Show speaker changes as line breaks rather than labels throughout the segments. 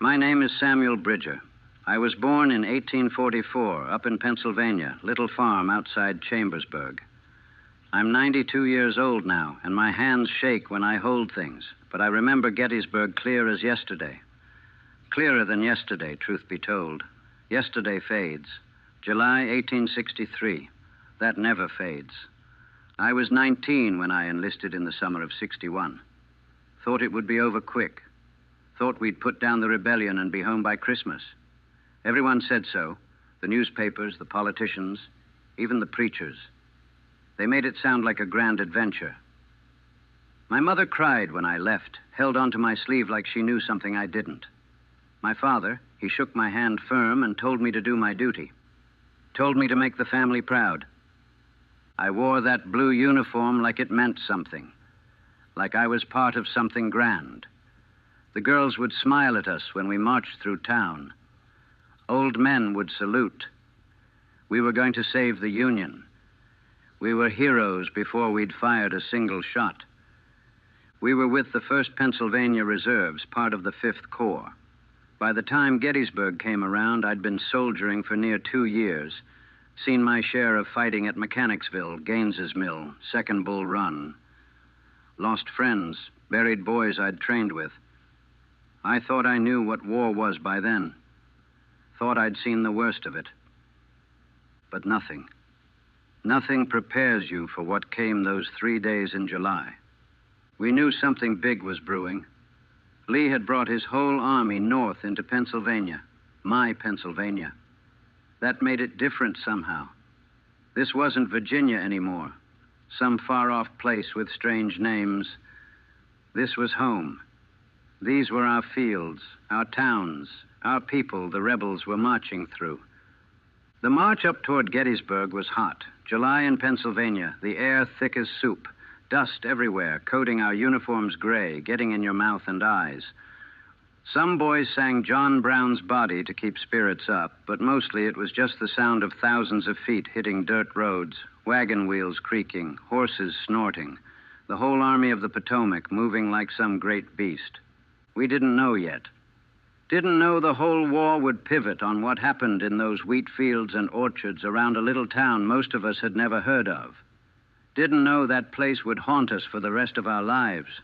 My name is Samuel Bridger. I was born in 1844 up in Pennsylvania, little farm outside Chambersburg. I'm 92 years old now, and my hands shake when I hold things, but I remember Gettysburg clear as yesterday. Clearer than yesterday, truth be told. Yesterday fades. July 1863. That never fades. I was 19 when I enlisted in the summer of '61. Thought it would be over quick. Thought we'd put down the rebellion and be home by Christmas. Everyone said so. The newspapers, the politicians, even the preachers. They made it sound like a grand adventure. My mother cried when I left, held onto my sleeve like she knew something I didn't. My father, he shook my hand firm and told me to do my duty. Told me to make the family proud. I wore that blue uniform like it meant something. Like I was part of something grand. The girls would smile at us when we marched through town. Old men would salute. We were going to save the Union. We were heroes before we'd fired a single shot. We were with the 1st Pennsylvania Reserves, part of the 5th Corps. By the time Gettysburg came around, I'd been soldiering for near 2 years, seen my share of fighting at Mechanicsville, Gaines's Mill, Second Bull Run. Lost friends, buried boys I'd trained with. I thought I knew what war was by then. Thought I'd seen the worst of it. But nothing. Nothing prepares you for what came those 3 days in July. We knew something big was brewing. Lee had brought his whole army north into Pennsylvania, my Pennsylvania. That made it different somehow. This wasn't Virginia anymore, some far-off place with strange names. This was home. These were our fields, our towns, our people the rebels were marching through. The march up toward Gettysburg was hot. July in Pennsylvania, the air thick as soup. Dust everywhere, coating our uniforms gray, getting in your mouth and eyes. Some boys sang John Brown's Body to keep spirits up, but mostly it was just the sound of thousands of feet hitting dirt roads, wagon wheels creaking, horses snorting, the whole Army of the Potomac moving like some great beast. We didn't know yet. Didn't know the whole war would pivot on what happened in those wheat fields and orchards around a little town most of us had never heard of. Didn't know that place would haunt us for the rest of our lives.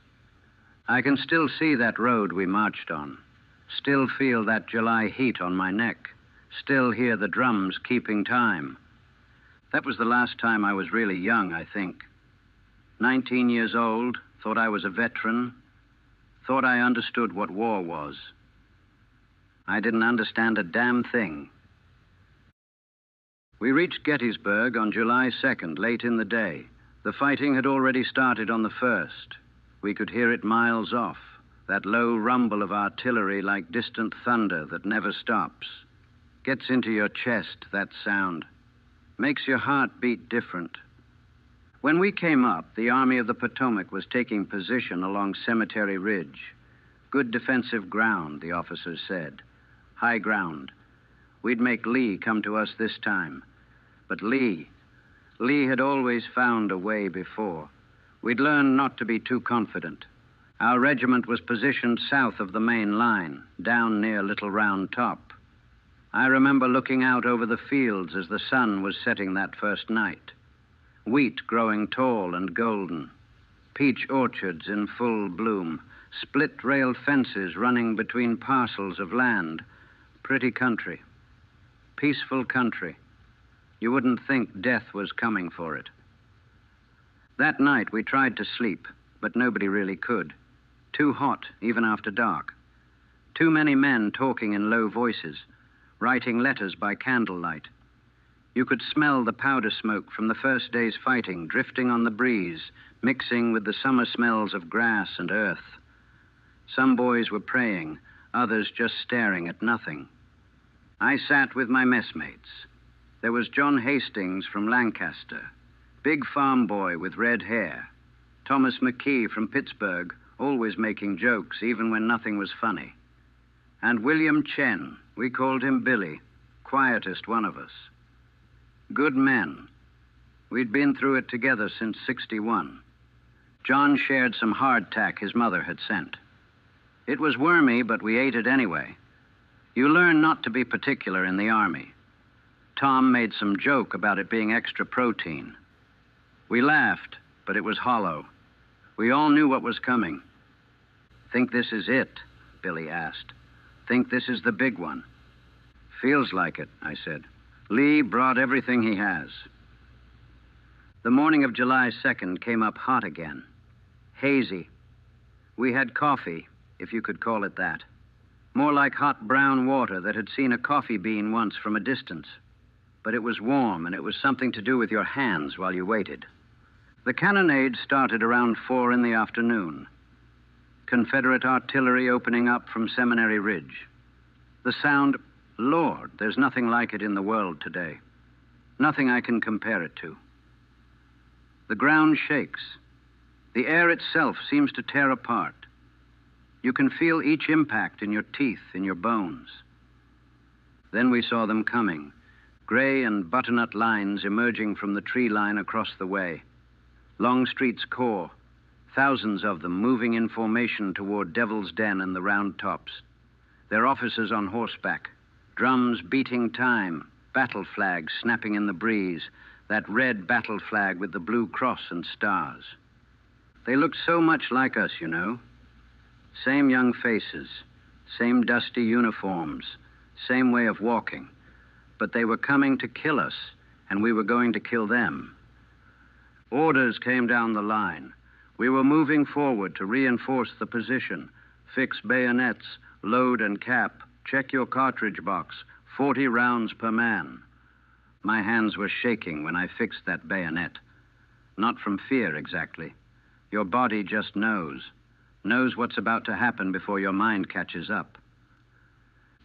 I can still see that road we marched on. Still feel that July heat on my neck. Still hear the drums keeping time. That was the last time I was really young, I think. 19 years old, thought I was a veteran, thought I understood what war was. I didn't understand a damn thing. We reached Gettysburg on July 2nd, late in the day. The fighting had already started on the 1st. We could hear it miles off, that low rumble of artillery like distant thunder that never stops. Gets into your chest, that sound. Makes your heart beat different. When we came up, the Army of the Potomac was taking position along Cemetery Ridge. Good defensive ground, the officers said. High ground. We'd make Lee come to us this time. But Lee had always found a way before. We'd learned not to be too confident. Our regiment was positioned south of the main line, down near Little Round Top. I remember looking out over the fields as the sun was setting that first night. Wheat growing tall and golden. Peach orchards in full bloom. Split-rail fences running between parcels of land. Pretty country. Peaceful country. You wouldn't think death was coming for it. That night we tried to sleep, but nobody really could. Too hot, even after dark. Too many men talking in low voices, writing letters by candlelight. You could smell the powder smoke from the first day's fighting drifting on the breeze, mixing with the summer smells of grass and earth. Some boys were praying, others just staring at nothing. I sat with my messmates. There was John Hastings from Lancaster, big farm boy with red hair. Thomas McKee from Pittsburgh, always making jokes even when nothing was funny. And William Chen, we called him Billy, quietest one of us. Good men. We'd been through it together since '61. John shared some hardtack his mother had sent. It was wormy, but we ate it anyway. You learn not to be particular in the Army. Tom made some joke about it being extra protein. We laughed, but it was hollow. We all knew what was coming. Think this is it? Billy asked. Think this is the big one? Feels like it, I said. Lee brought everything he has. The morning of July 2nd came up hot again. Hazy. We had coffee, if you could call it that. More like hot brown water that had seen a coffee bean once from a distance. But it was warm, and it was something to do with your hands while you waited. The cannonade started around 4 in the afternoon. Confederate artillery opening up from Seminary Ridge. The sound, Lord, there's nothing like it in the world today. Nothing I can compare it to. The ground shakes. The air itself seems to tear apart. You can feel each impact in your teeth, in your bones. Then we saw them coming, gray and butternut lines emerging from the tree line across the way. Longstreet's Corps, thousands of them moving in formation toward Devil's Den and the Round Tops. Their officers on horseback, drums beating time, battle flags snapping in the breeze, that red battle flag with the blue cross and stars. They looked so much like us, you know. Same young faces, same dusty uniforms, same way of walking. But they were coming to kill us, and we were going to kill them. Orders came down the line. We were moving forward to reinforce the position, fix bayonets, load and cap, check your cartridge box, 40 rounds per man. My hands were shaking when I fixed that bayonet. Not from fear, exactly. Your body just knows what's about to happen before your mind catches up.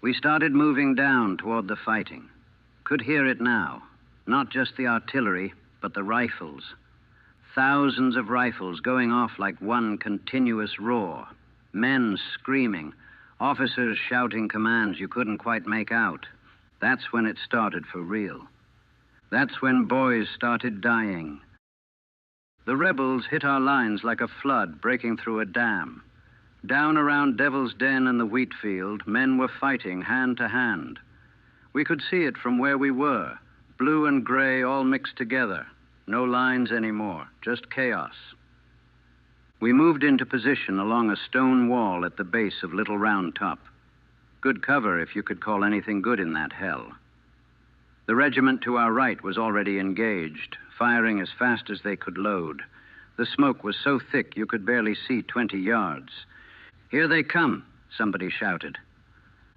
We started moving down toward the fighting. Could hear it now. Not just the artillery, but the rifles. Thousands of rifles going off like one continuous roar. Men screaming. Officers shouting commands you couldn't quite make out. That's when it started for real. That's when boys started dying. The rebels hit our lines like a flood breaking through a dam. Down around Devil's Den and the wheat field, men were fighting hand to hand. We could see it from where we were, blue and gray all mixed together. No lines anymore, just chaos. We moved into position along a stone wall at the base of Little Round Top. Good cover, if you could call anything good in that hell. The regiment to our right was already engaged, firing as fast as they could load. The smoke was so thick you could barely see 20 yards. Here they come, somebody shouted.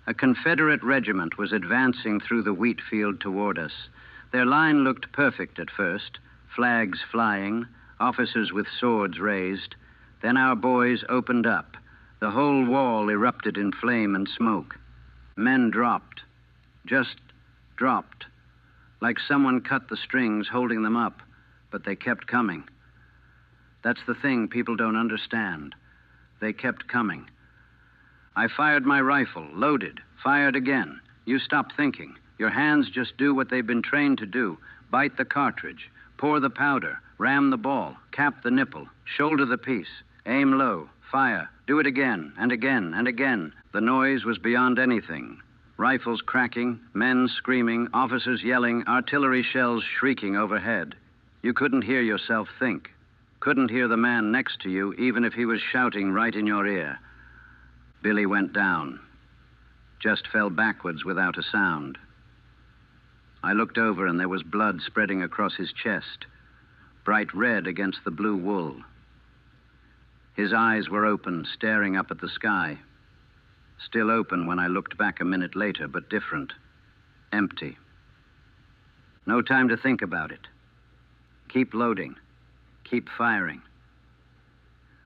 A Confederate regiment was advancing through the wheat field toward us. Their line looked perfect at first, flags flying, officers with swords raised. Then our boys opened up. The whole wall erupted in flame and smoke. Men dropped. Just dropped. Like someone cut the strings holding them up, but they kept coming. That's the thing people don't understand. They kept coming. I fired my rifle, loaded, fired again. You stop thinking. Your hands just do what they've been trained to do. Bite the cartridge, pour the powder, ram the ball, cap the nipple, shoulder the piece, aim low, fire, do it again and again and again. The noise was beyond anything. Rifles cracking, men screaming, officers yelling, artillery shells shrieking overhead. You couldn't hear yourself think. Couldn't hear the man next to you, even if he was shouting right in your ear. Billy went down. Just fell backwards without a sound. I looked over and there was blood spreading across his chest, bright red against the blue wool. His eyes were open, staring up at the sky. Still open when I looked back a minute later, but different. Empty. No time to think about it. Keep loading. Keep firing.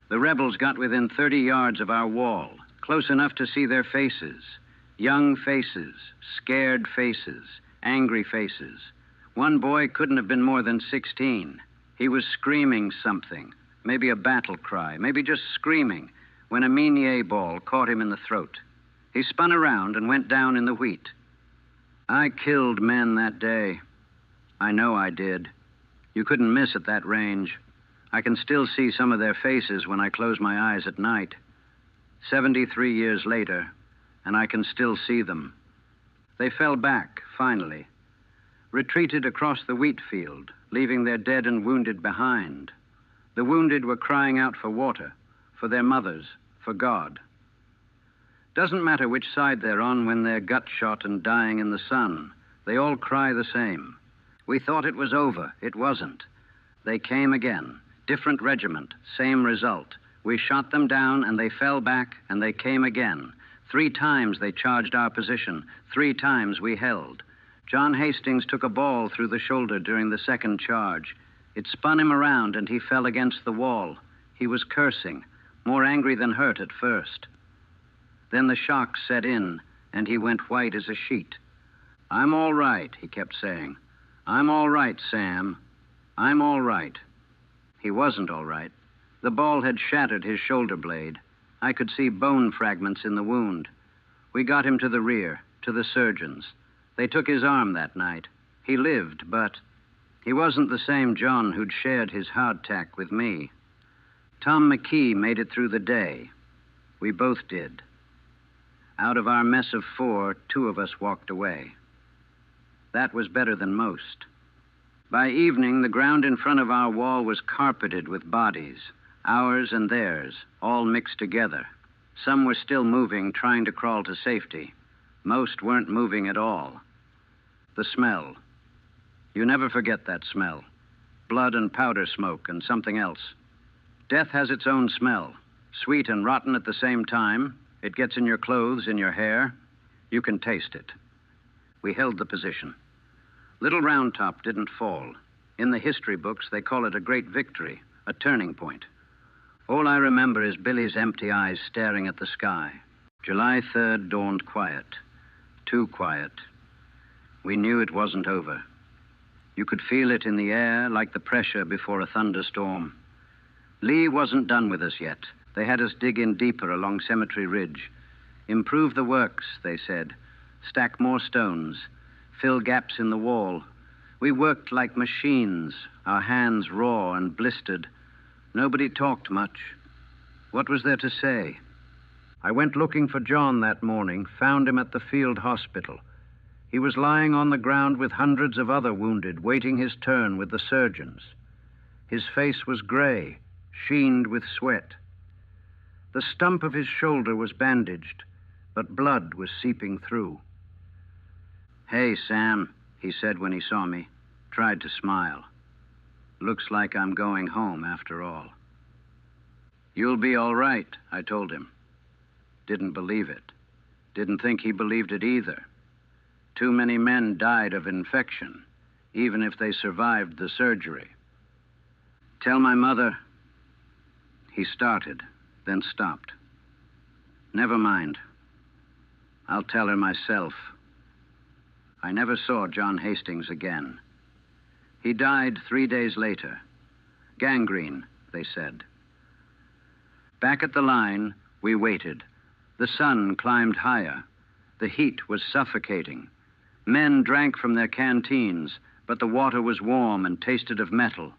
The rebels got within 30 yards of our wall, close enough to see their faces. Young faces, scared faces, angry faces. One boy couldn't have been more than 16. He was screaming something, maybe a battle cry, maybe just screaming, when a Minier ball caught him in the throat. He spun around and went down in the wheat. I killed men that day. I know I did. You couldn't miss at that range. I can still see some of their faces when I close my eyes at night. 73 years later, and I can still see them. They fell back, finally, retreated across the wheat field, leaving their dead and wounded behind. The wounded were crying out for water, for their mothers, for God. Doesn't matter which side they're on when they're gut-shot and dying in the sun. They all cry the same. We thought it was over. It wasn't. They came again. Different regiment, same result. We shot them down, and they fell back, and they came again. 3 times they charged our position. 3 times we held. John Hastings took a ball through the shoulder during the second charge. It spun him around, and he fell against the wall. He was cursing, more angry than hurt at first. Then the shock set in, and he went white as a sheet. "I'm all right," he kept saying. "I'm all right, Sam. I'm all right." He wasn't all right. The ball had shattered his shoulder blade. I could see bone fragments in the wound. We got him to the rear, to the surgeons. They took his arm that night. He lived, but he wasn't the same John who'd shared his hardtack with me. Tom McKee made it through the day. We both did. Out of our mess of 4, 2 of us walked away. That was better than most. By evening, the ground in front of our wall was carpeted with bodies, ours and theirs, all mixed together. Some were still moving, trying to crawl to safety. Most weren't moving at all. The smell. You never forget that smell. Blood and powder smoke and something else. Death has its own smell, sweet and rotten at the same time. It gets in your clothes, in your hair. You can taste it. We held the position. Little Round Top didn't fall. In the history books, they call it a great victory, a turning point. All I remember is Billy's empty eyes staring at the sky. July 3rd dawned quiet. Too quiet. We knew it wasn't over. You could feel it in the air like the pressure before a thunderstorm. Lee wasn't done with us yet. They had us dig in deeper along Cemetery Ridge. Improve the works, they said. Stack more stones. Fill gaps in the wall. We worked like machines, our hands raw and blistered. Nobody talked much. What was there to say? I went looking for John that morning, found him at the field hospital. He was lying on the ground with hundreds of other wounded, waiting his turn with the surgeons. His face was gray, sheened with sweat. The stump of his shoulder was bandaged, but blood was seeping through. "Hey, Sam," he said when he saw me. Tried to smile. "Looks like I'm going home after all." "You'll be all right," I told him. Didn't believe it. Didn't think he believed it either. Too many men died of infection, even if they survived the surgery. "Tell my mother..." He started, then stopped. "Never mind. I'll tell her myself." I never saw John Hastings again. He died 3 days later. Gangrene, they said. Back at the line, we waited. The sun climbed higher. The heat was suffocating. Men drank from their canteens, but the water was warm and tasted of metal.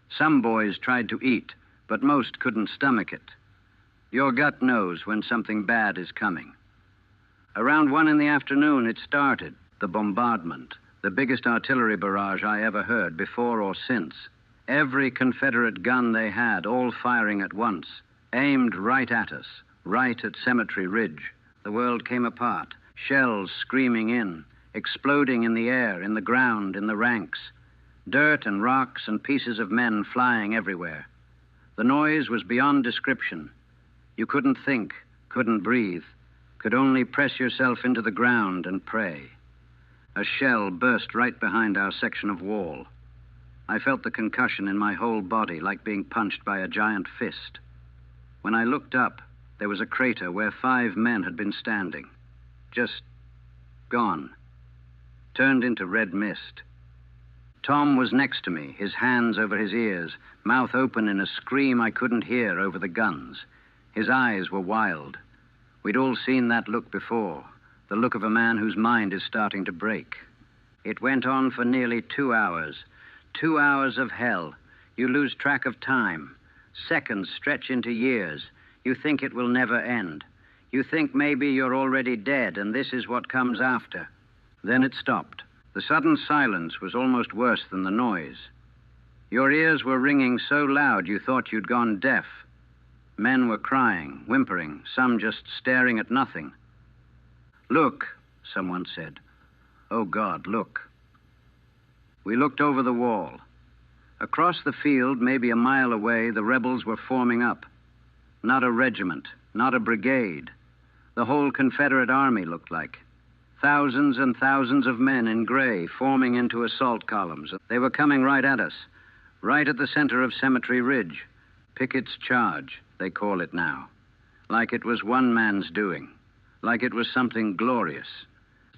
Some boys tried to eat, but most couldn't stomach it. Your gut knows when something bad is coming. Around 1 in the afternoon, it started, the bombardment, the biggest artillery barrage I ever heard before or since. Every Confederate gun they had, all firing at once, aimed right at us, right at Cemetery Ridge. The world came apart, shells screaming in, exploding in the air, in the ground, in the ranks. Dirt and rocks and pieces of men flying everywhere. The noise was beyond description. You couldn't think, couldn't breathe, could only press yourself into the ground and pray. A shell burst right behind our section of wall. I felt the concussion in my whole body, like being punched by a giant fist. When I looked up, there was a crater where 5 men had been standing. Just gone. Turned into red mist. Tom was next to me, his hands over his ears, mouth open in a scream I couldn't hear over the guns. His eyes were wild. We'd all seen that look before, the look of a man whose mind is starting to break. It went on for nearly 2 hours. 2 hours of hell. You lose track of time. Seconds stretch into years. You think it will never end. You think maybe you're already dead and this is what comes after. Then it stopped. The sudden silence was almost worse than the noise. Your ears were ringing so loud you thought you'd gone deaf. Men were crying, whimpering, some just staring at nothing. "Look," someone said. "Oh, God, look." We looked over the wall. Across the field, maybe a mile away, the rebels were forming up. Not a regiment, not a brigade. The whole Confederate army looked like. Thousands and thousands of men in gray forming into assault columns. They were coming right at us, right at the center of Cemetery Ridge. Pickett's Charge, they call it now. Like it was one man's doing. Like it was something glorious.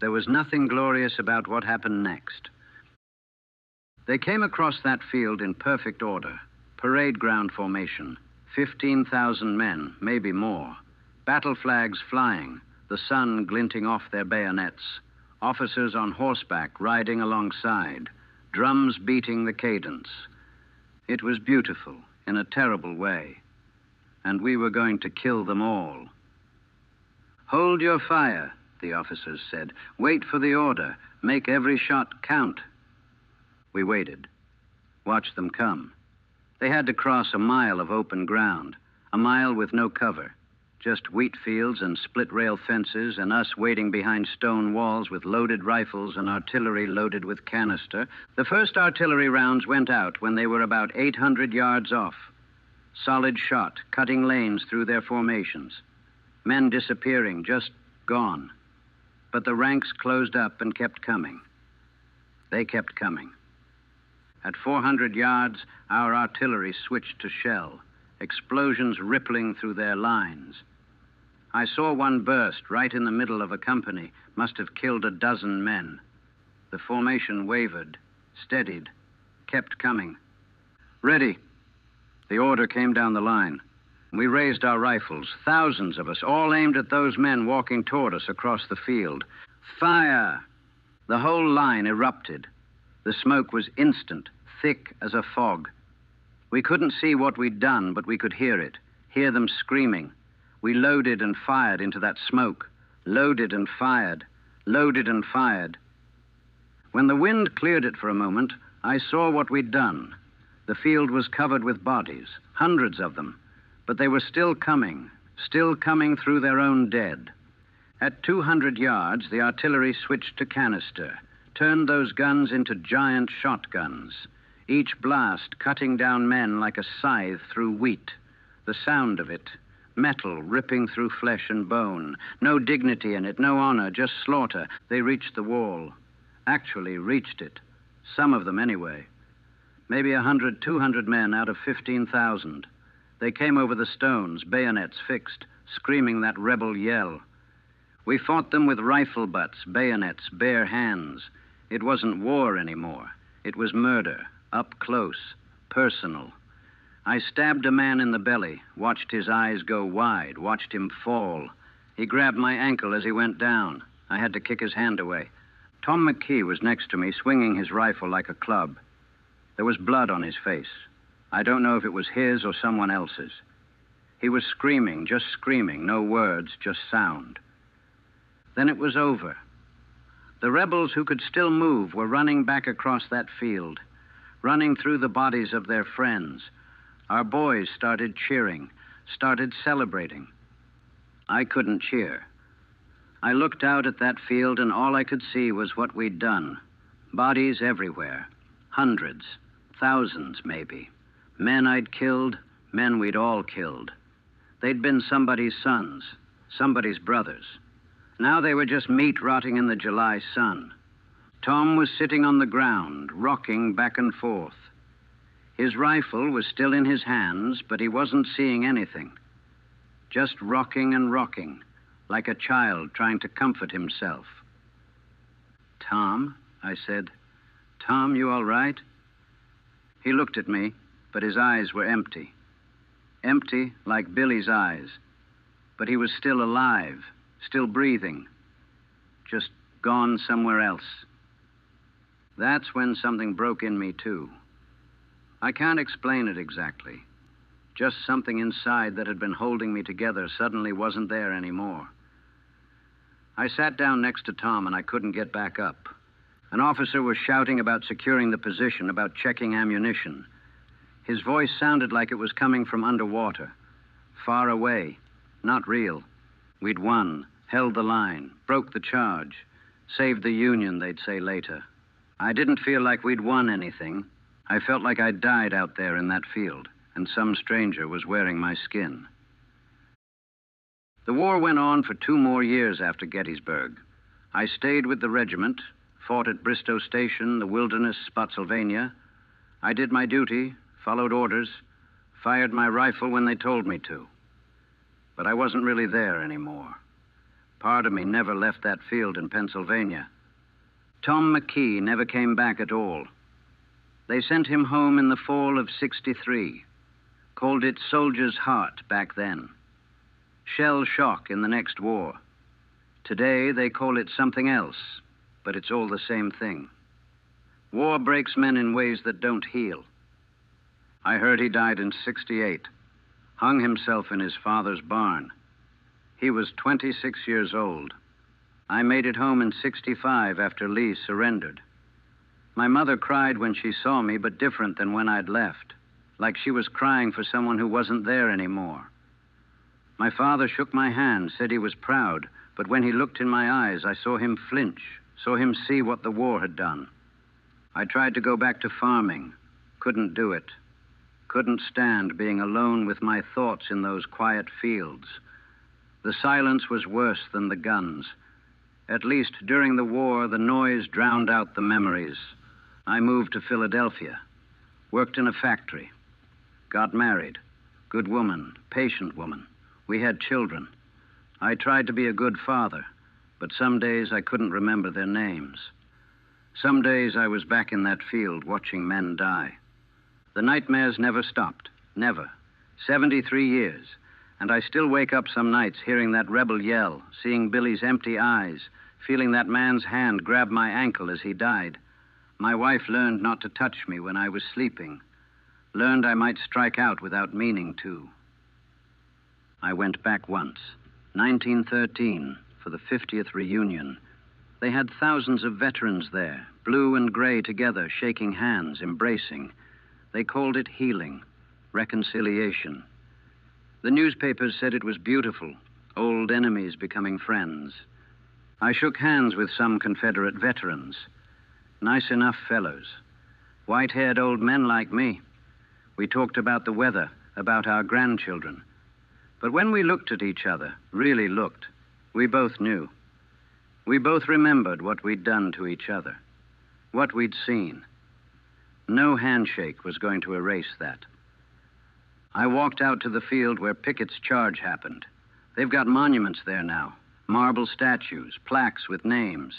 There was nothing glorious about what happened next. They came across that field in perfect order. Parade ground formation. 15,000 men, maybe more. Battle flags flying, the sun glinting off their bayonets. Officers on horseback riding alongside. Drums beating the cadence. It was beautiful, in a terrible way. And we were going to kill them all. "Hold your fire," the officers said. "Wait for the order. Make every shot count." We waited. Watched them come. They had to cross a mile of open ground, a mile with no cover, just wheat fields and split-rail fences and us waiting behind stone walls with loaded rifles and artillery loaded with canister. The first artillery rounds went out when they were about 800 yards off. Solid shot, cutting lanes through their formations. Men disappearing, just gone. But the ranks closed up and kept coming. They kept coming. At 400 yards, our artillery switched to shell, explosions rippling through their lines. I saw one burst right in the middle of a company, must have killed a dozen men. The formation wavered, steadied, kept coming. "Ready." The order came down the line. We raised our rifles, thousands of us, all aimed at those men walking toward us across the field. "Fire!" The whole line erupted. The smoke was instant, thick as a fog. We couldn't see what we'd done, but we could hear it, hear them screaming. We loaded and fired into that smoke, loaded and fired, loaded and fired. When the wind cleared it for a moment, I saw what we'd done. The field was covered with bodies, hundreds of them, but they were still coming through their own dead. At 200 yards, the artillery switched to canister, turned those guns into giant shotguns, each blast cutting down men like a scythe through wheat. The sound of it, metal ripping through flesh and bone, no dignity in it, no honor, just slaughter. They reached the wall, actually reached it, some of them anyway. Maybe 100, 200 men out of 15,000. They came over the stones, bayonets fixed, screaming that rebel yell. We fought them with rifle butts, bayonets, bare hands. It wasn't war anymore. It was murder, up close, personal. I stabbed a man in the belly, watched his eyes go wide, watched him fall. He grabbed my ankle as he went down. I had to kick his hand away. Tom McKee was next to me, swinging his rifle like a club. There was blood on his face. I don't know if it was his or someone else's. He was screaming, just screaming, no words, just sound. Then it was over. The rebels who could still move were running back across that field, running through the bodies of their friends. Our boys started cheering, started celebrating. I couldn't cheer. I looked out at that field and all I could see was what we'd done. Bodies everywhere. Hundreds, thousands maybe. Men I'd killed, men we'd all killed. They'd been somebody's sons, somebody's brothers. Now they were just meat rotting in the July sun. Tom was sitting on the ground, rocking back and forth. His rifle was still in his hands, but he wasn't seeing anything. Just rocking and rocking, like a child trying to comfort himself. "Tom," I said. "Tom, you all right?" He looked at me, but his eyes were empty. Empty like Billy's eyes. But he was still alive, still breathing. Just gone somewhere else. That's when something broke in me, too. I can't explain it exactly. Just something inside that had been holding me together suddenly wasn't there anymore. I sat down next to Tom, and I couldn't get back up. An officer was shouting about securing the position, about checking ammunition. His voice sounded like it was coming from underwater. Far away. Not real. We'd won, held the line, broke the charge, saved the Union, they'd say later. I didn't feel like we'd won anything. I felt like I'd died out there in that field, and some stranger was wearing my skin. The war went on for 2 more years after Gettysburg. I stayed with the regiment, fought at Bristow Station, the Wilderness, Spotsylvania. I did my duty, followed orders, fired my rifle when they told me to. But I wasn't really there anymore. Part of me never left that field in Pennsylvania. Tom McKee never came back at all. They sent him home in the fall of '63. Called it Soldier's Heart back then. Shell shock in the next war. Today they call it something else, but it's all the same thing. War breaks men in ways that don't heal. I heard he died in '68. Hung himself in his father's barn. He was 26 years old. I made it home in '65 after Lee surrendered. My mother cried when she saw me, but different than when I'd left, like she was crying for someone who wasn't there anymore. My father shook my hand, said he was proud, but when he looked in my eyes, I saw him flinch, saw him see what the war had done. I tried to go back to farming, couldn't do it. Couldn't stand being alone with my thoughts in those quiet fields. The silence was worse than the guns. At least during the war, the noise drowned out the memories. I moved to Philadelphia, worked in a factory, got married. Good woman, patient woman. We had children. I tried to be a good father, but some days I couldn't remember their names. Some days I was back in that field watching men die. The nightmares never stopped, never. 73 years, and I still wake up some nights hearing that rebel yell, seeing Billy's empty eyes, feeling that man's hand grab my ankle as he died. My wife learned not to touch me when I was sleeping, learned I might strike out without meaning to. I went back once, 1913, for the 50th reunion. They had thousands of veterans there, blue and gray together, shaking hands, embracing. They called it healing, reconciliation. The newspapers said it was beautiful, old enemies becoming friends. I shook hands with some Confederate veterans. Nice enough fellows. White-haired old men like me. We talked about the weather, about our grandchildren. But when we looked at each other, really looked, we both knew. We both remembered what we'd done to each other, what we'd seen. No handshake was going to erase that. I walked out to the field where Pickett's charge happened. They've got monuments there now, marble statues, plaques with names.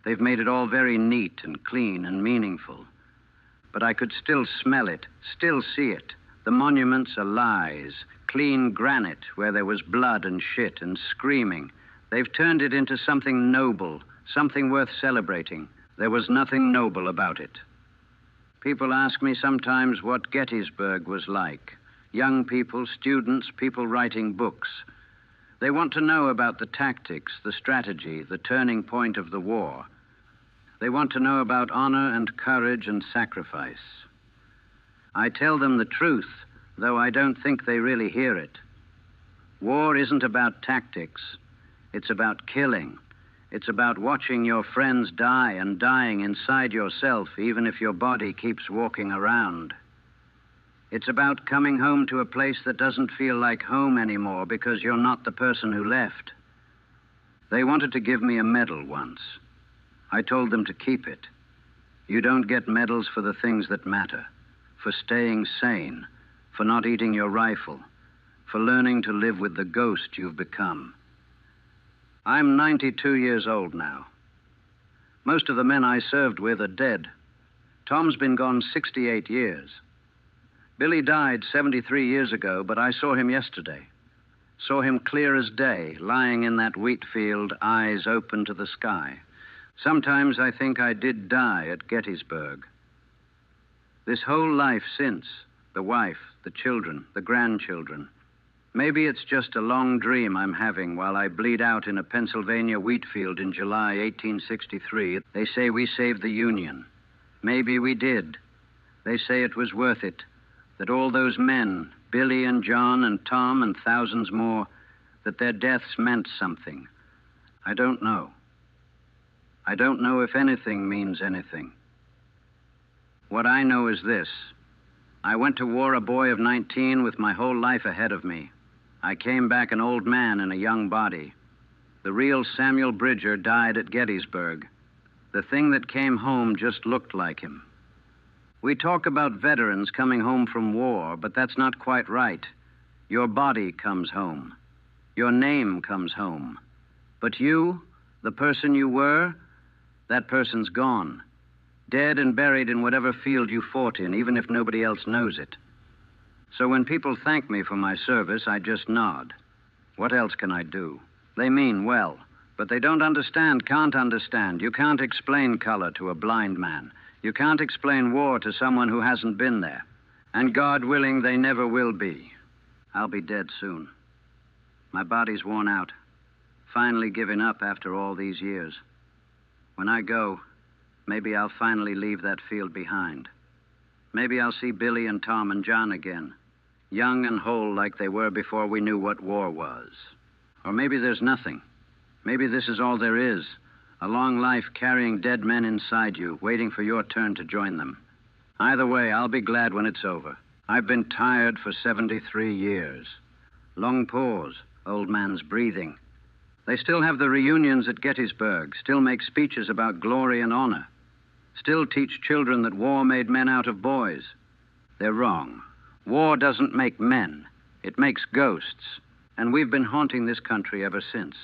They've made it all very neat and clean and meaningful. But I could still smell it, still see it. The monuments are lies, clean granite where there was blood and shit and screaming. They've turned it into something noble, something worth celebrating. There was nothing noble about it. People ask me sometimes what Gettysburg was like. Young people, students, people writing books. They want to know about the tactics, the strategy, the turning point of the war. They want to know about honor and courage and sacrifice. I tell them the truth, though I don't think they really hear it. War isn't about tactics. It's about killing. It's about watching your friends die and dying inside yourself, even if your body keeps walking around. It's about coming home to a place that doesn't feel like home anymore because you're not the person who left. They wanted to give me a medal once. I told them to keep it. You don't get medals for the things that matter, for staying sane, for not eating your rifle, for learning to live with the ghost you've become. I'm 92 years old now. Most of the men I served with are dead. Tom's been gone 68 years. Billy died 73 years ago, but I saw him yesterday. Saw him clear as day, lying in that wheat field, eyes open to the sky. Sometimes I think I did die at Gettysburg. This whole life since, the wife, the children, the grandchildren. Maybe it's just a long dream I'm having while I bleed out in a Pennsylvania wheat field in July 1863. They say we saved the Union. Maybe we did. They say it was worth it, that all those men, Billy and John and Tom and thousands more, that their deaths meant something. I don't know. I don't know if anything means anything. What I know is this. I went to war a boy of 19 with my whole life ahead of me. I came back an old man in a young body. The real Samuel Bridger died at Gettysburg. The thing that came home just looked like him. We talk about veterans coming home from war, but that's not quite right. Your body comes home. Your name comes home. But you, the person you were, that person's gone. Dead and buried in whatever field you fought in, even if nobody else knows it. So when people thank me for my service, I just nod. What else can I do? They mean well, but they don't understand, can't understand. You can't explain color to a blind man. You can't explain war to someone who hasn't been there. And God willing, they never will be. I'll be dead soon. My body's worn out, finally giving up after all these years. When I go, maybe I'll finally leave that field behind. Maybe I'll see Billy and Tom and John again, young and whole like they were before we knew what war was. Or maybe there's nothing. Maybe this is all there is, a long life carrying dead men inside you, waiting for your turn to join them. Either way, I'll be glad when it's over. I've been tired for 73 years. Long pause, old man's breathing. They still have the reunions at Gettysburg, still make speeches about glory and honor, still teach children that war made men out of boys. They're wrong. War doesn't make men. It makes ghosts. And we've been haunting this country ever since.